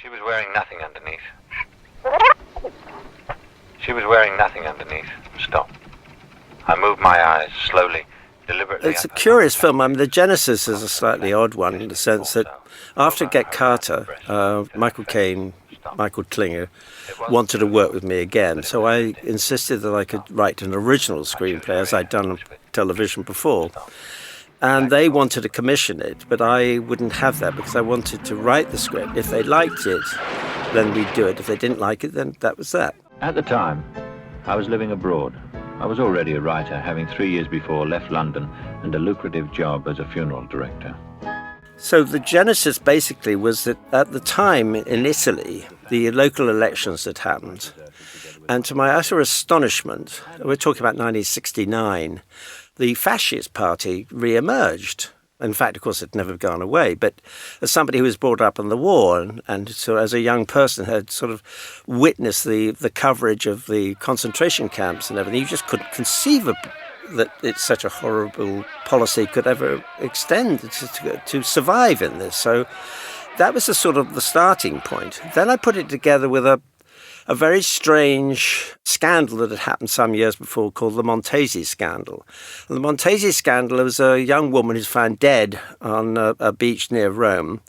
She was wearing nothing underneath. She was wearing nothing underneath. Stop. I moved my eyes slowly, deliberately. It's a curious film. I mean, the genesis is a slightly odd one in the sense that after Get Carter, Michael Caine, Michael Klinger wanted to work with me again. So I insisted that I could write an original screenplay, as I'd done on television before. And they wanted to commission it, but I wouldn't have that because I wanted to write the script. If they liked it, then we'd do it. If they didn't like it, then that was that. At the time, I was living abroad. I was already a writer, having 3 years before left London and a lucrative job as a funeral director. So the genesis basically was that at the time in Italy, the local elections had happened. And to my utter astonishment, we're talking about 1969, the fascist party re-emerged. In fact, of course, it had never gone away. But as somebody who was brought up in the war and so as a young person had sort of witnessed the coverage of the concentration camps and everything, you just couldn't conceive of that it's such a horrible policy could ever extend to survive in this. So that was the sort of the starting point. Then I put it together with a very strange scandal that had happened some years before called the Montesi scandal. And the Montesi scandal was a young woman who's found dead on a beach near Rome.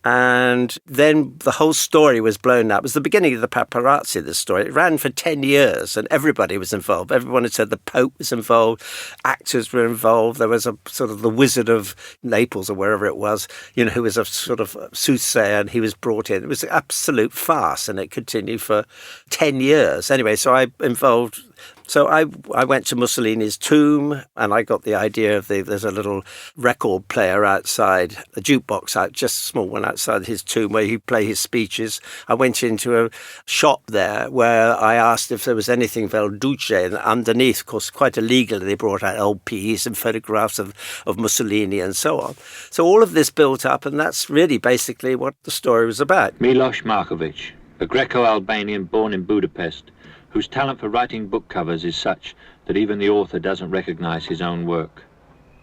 And then the whole story was blown up. It was the beginning of the paparazzi, this story. It ran for 10 years and everybody was involved. Everyone had said the Pope was involved, actors were involved. There was a sort of the Wizard of Naples or wherever it was, who was a sort of soothsayer, and he was brought in. It was an absolute farce and it continued for 10 years. Anyway, so I involved... So I went to Mussolini's tomb and I got the idea of there's a little record player outside, a jukebox out, just a small one outside his tomb where he'd play his speeches. I went into a shop there where I asked if there was anything Vel Duce, and underneath, of course, quite illegally, they brought out LPs and photographs of Mussolini and so on. So all of this built up, and that's really basically what the story was about. Milos Markovic, a Greco-Albanian born in Budapest, whose talent for writing book covers is such that even the author doesn't recognize his own work.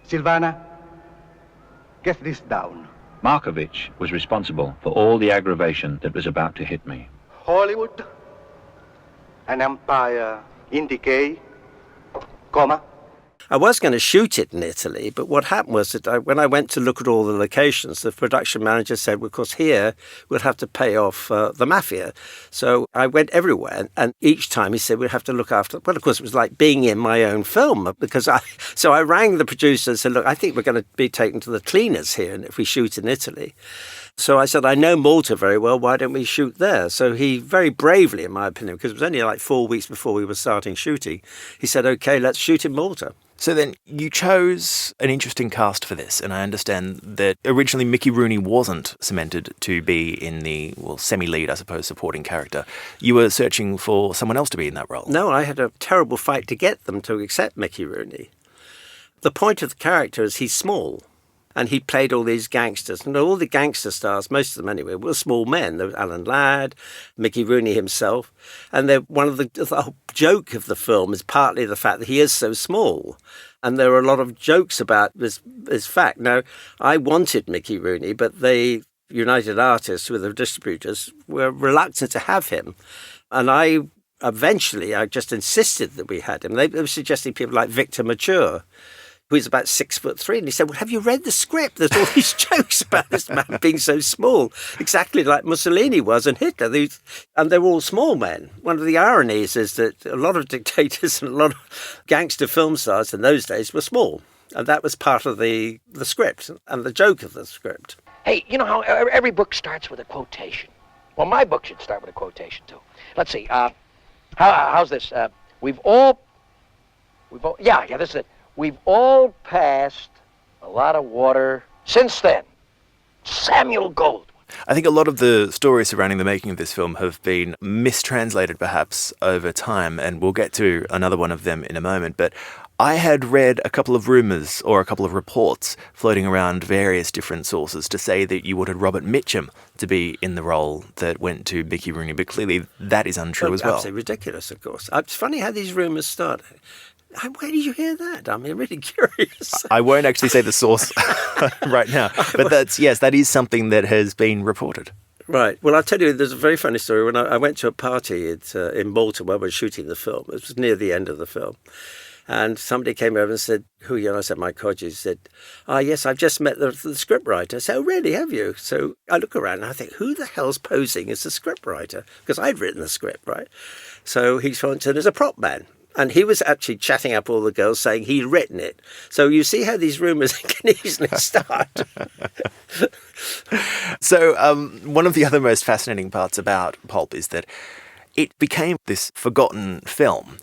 Silvana, get this down. Markovic was responsible for all the aggravation that was about to hit me. Hollywood, an empire in decay, comma. I was going to shoot it in Italy, but what happened was that when I went to look at all the locations, the production manager said, well, of course, here we'll have to pay off the mafia. So I went everywhere, and each time he said we'll have to look after... Well, of course, it was like being in my own film, because So I rang the producer and said, look, I think we're going to be taken to the cleaners here if we shoot in Italy. So I said, I know Malta very well, why don't we shoot there? So he very bravely, in my opinion, because it was only like 4 weeks before we were starting shooting, he said, OK, let's shoot in Malta. So then you chose an interesting cast for this, and I understand that originally Mickey Rooney wasn't cemented to be in the, semi-lead, I suppose, supporting character. You were searching for someone else to be in that role. No, I had a terrible fight to get them to accept Mickey Rooney. The point of the character is he's small. And he played all these gangsters. And all the gangster stars, most of them anyway, were small men. There was Alan Ladd, Mickey Rooney himself. And one of the whole joke of the film is partly the fact that he is so small. And there are a lot of jokes about this fact. Now, I wanted Mickey Rooney, but the United Artists, with the distributors, were reluctant to have him. And I just insisted that we had him. They were suggesting people like Victor Mature, who's about 6'3", and he said, well, have you read the script? There's all these jokes about this man being so small, exactly like Mussolini was and Hitler, and they were all small men. One of the ironies is that a lot of dictators and a lot of gangster film stars in those days were small, and that was part of the script and the joke of the script. Hey, you know how every book starts with a quotation? Well, my book should start with a quotation, too. Let's see, how's this? This is it. We've all passed a lot of water since then. Samuel Gold. I think a lot of the stories surrounding the making of this film have been mistranslated perhaps over time, and we'll get to another one of them in a moment. But I had read a couple of rumours or a couple of reports floating around various different sources to say that you wanted Robert Mitchum to be in the role that went to Mickey Rooney, but clearly that is untrue as well. Absolutely ridiculous, of course. It's funny how these rumours start. Where did you hear that? I'm really curious. I won't actually say the source right now, but that is something that has been reported. Right. Well, I'll tell you, there's a very funny story. When I went to a party in Baltimore where we were shooting the film, it was near the end of the film. And somebody came over and said, who are you? And I said, Mike Hodges. He said, yes, I've just met the scriptwriter. I said, oh, really, have you? So I look around and I think, who the hell's posing as the scriptwriter? Because I'd written the script, right? So he's found as a prop man. And he was actually chatting up all the girls saying he'd written it. So you see how these rumours can easily start. So one of the other most fascinating parts about Pulp is that it became this forgotten film.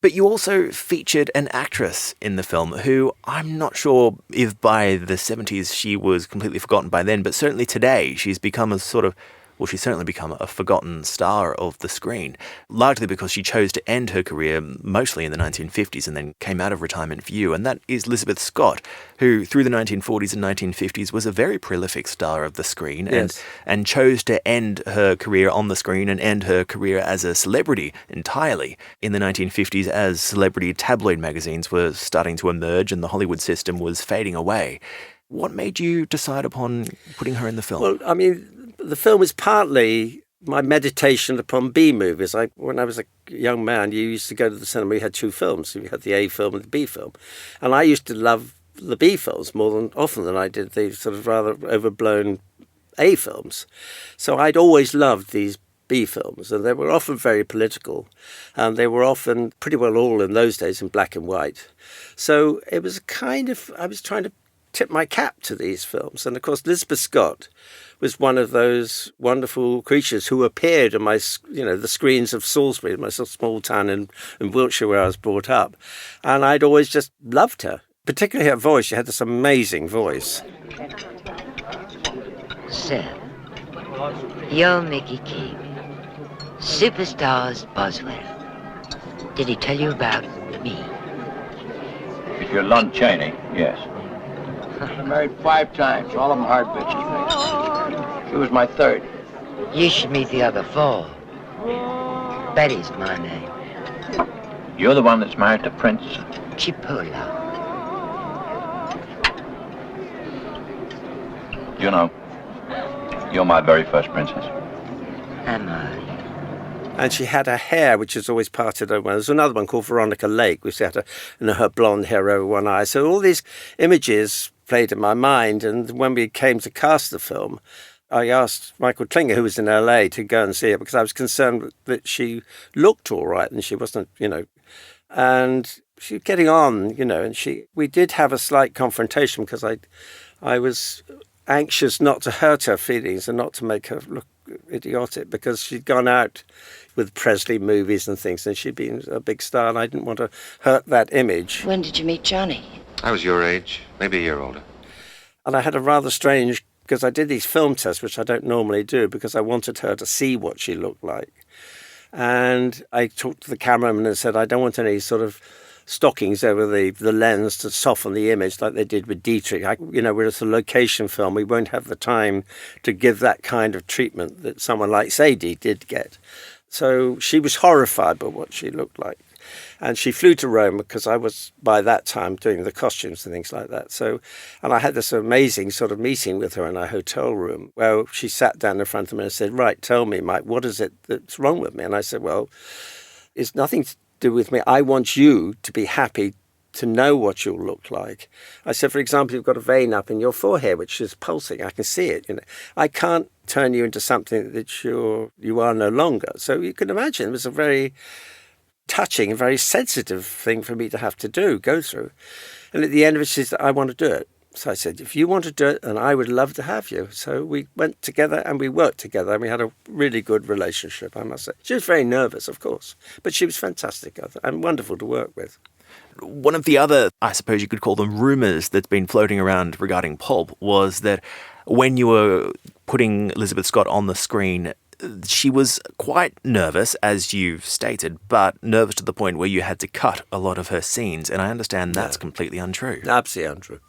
But you also featured an actress in the film who I'm not sure if by the 70s she was completely forgotten by then, but certainly today she's become a sort of, well, she's certainly become a forgotten star of the screen, largely because she chose to end her career mostly in the 1950s and then came out of retirement for you, and that is Lizabeth Scott, who through the 1940s and 1950s was a very prolific star of the screen. Yes. and chose to end her career on the screen and end her career as a celebrity entirely in the 1950s as celebrity tabloid magazines were starting to emerge and the Hollywood system was fading away. What made you decide upon putting her in the film? Well, I mean, the film is partly my meditation upon B movies. When I was a young man, you used to go to the cinema, you had two films. You had the A film and the B film. And I used to love the B films more often than I did the sort of rather overblown A films. So I'd always loved these B films, and they were often very political, and they were often pretty well all in those days in black and white. So it was kind of, I was trying to tip my cap to these films. And of course, Lizabeth Scott was one of those wonderful creatures who appeared on the screens of Salisbury, my small town in Wiltshire where I was brought up. And I'd always just loved her, particularly her voice. She had this amazing voice. So, you're Mickey Caine, Superstars Boswell. Did he tell you about me? If you're Lon Chaney, yes. I'm married 5 times, all of them hard bitches. She was my 3rd. You should meet the other 4. Betty's my name. You're the one that's married to Prince. Chipola. You know, you're my very first princess. Am I? And she had her hair, which is always parted over. There's another one called Veronica Lake, which had her blonde hair over one eye. So all these images played in my mind. And when we came to cast the film, I asked Michael Klinger, who was in LA, to go and see it because I was concerned that she looked all right and she wasn't, and she was getting on, and we did have a slight confrontation because I was anxious not to hurt her feelings and not to make her look idiotic because she'd gone out with Presley movies and things and she'd been a big star and I didn't want to hurt that image. When did you meet Johnny? I was your age, maybe a year older. And I had a rather strange, because I did these film tests, which I don't normally do, because I wanted her to see what she looked like. And I talked to the cameraman and said, I don't want any sort of stockings over the lens to soften the image like they did with Dietrich. We're a location film. We won't have the time to give that kind of treatment that someone like Sadie did get. So she was horrified by what she looked like. And she flew to Rome because I was, by that time, doing the costumes and things like that. So, and I had this amazing sort of meeting with her in our hotel room where she sat down in front of me and said, right, tell me, Mike, what is it that's wrong with me? And I said, well, it's nothing to do with me. I want you to be happy to know what you'll look like. I said, for example, you've got a vein up in your forehead, which is pulsing. I can see it. I can't turn you into something that you are no longer. So you can imagine it was a very touching and very sensitive thing for me to have to go through. And at the end of it, she said, I want to do it. So I said, if you want to do it, then I would love to have you. So we went together and we worked together and we had a really good relationship, I must say. She was very nervous, of course, but she was fantastic and wonderful to work with. One of the other, I suppose you could call them rumours that's been floating around regarding Pulp was that when you were putting Lizabeth Scott on the screen, she was quite nervous, as you've stated, but nervous to the point where you had to cut a lot of her scenes. And I understand that's completely untrue. Absolutely untrue.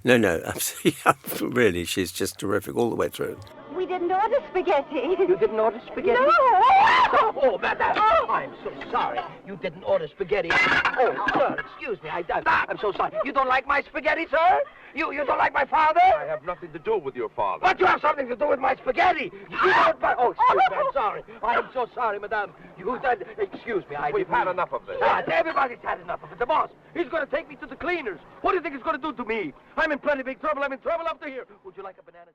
No, absolutely. Really, she's just terrific all the way through. We we didn't order spaghetti. You didn't order spaghetti? No! Oh, madam, I'm so sorry. You didn't order spaghetti. Oh, sir, excuse me. I'm so sorry. You don't like my spaghetti, sir? You don't like my father? I have nothing to do with your father. But you have something to do with my spaghetti. You don't buy... Oh, excuse me. I'm sorry. I am so sorry, madam. You said... Excuse me. We've had enough of this. Everybody's had enough of it. The boss, he's going to take me to the cleaners. What do you think he's going to do to me? I'm in plenty big trouble. I'm in trouble up to here. Would you like a banana?